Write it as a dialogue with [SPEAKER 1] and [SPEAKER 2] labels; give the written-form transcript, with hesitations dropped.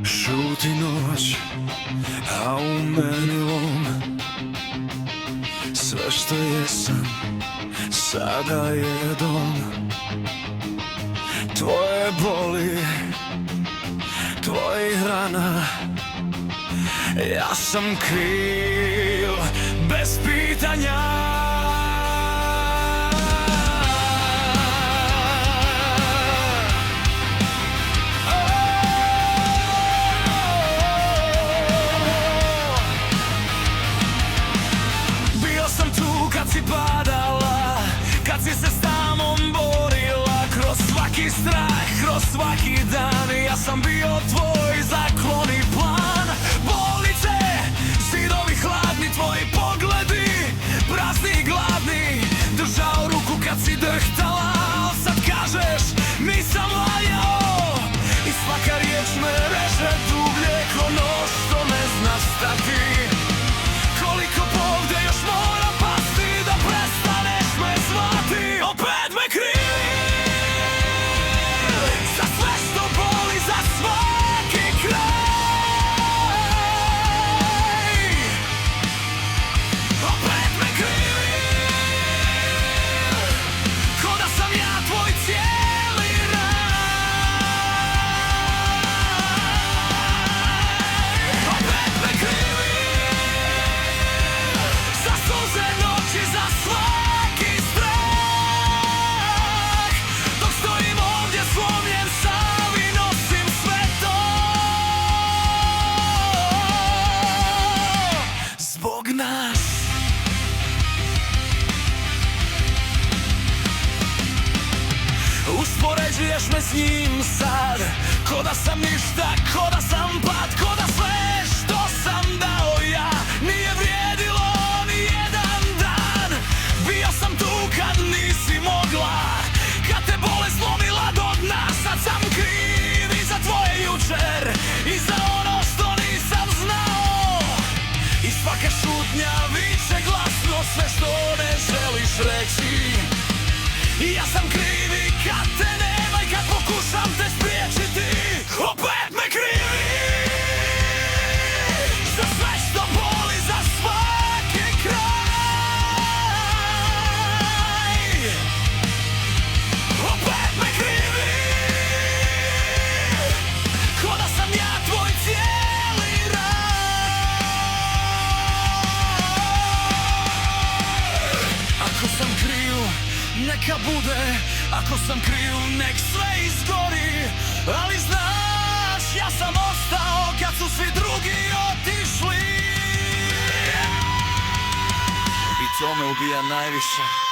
[SPEAKER 1] Žuti noć, a u meni lom. Sve što jesam, sada je dom. Tvoje boli, tvojih rana, ja sam kriv, bez pitanja. Kad si padala, kad si se s tamom borila, kroz svaki strah, kroz svaki dan, ja sam bio tvoj zakloni plan. Bolnice, zidovi hladni, tvoji pogledi, prazni i gladni, držao ruku kad si drhtala, al sad kažeš nisam valjao. I svaka riječ me reže dublje ko nož što ne zna stati. Koliko povde još moram pasti da prestaneš me zvati. Opet me krivi za sve što boli, za svaki kraj. Opet me krivi ko da sam ja tvoj cijeli raj. Opet me krivi za suze noći, za svaki strah. Dok stojim ovdje slomljen sam i nosim sve to zbog nas. Uspoređuješ me s njim sad, ko da sam ništa, ko da sam pad, ko da sve što sam dao ja nije vrijedilo ni jedan dan. Bio sam tu kad nisi mogla, kad te bolest slomila do dna. Sad sam kriv i za tvoje jučer i za ono što nisam znao. I svaka šutnja viče glasno sve što ne želiš reći. I ja sam kriv i kad te nema i kad pokušam te spriječiti. Opet me krivi za sve što boli, za svaki kraj. Opet me krivi ko da sam ja tvoj cijeli raj. Ako sam kriv, neka bude, ako sam kriv, nek sve izgori. Ali znaš, ja sam ostao kad su svi drugi otišli. I to me ubija najviše.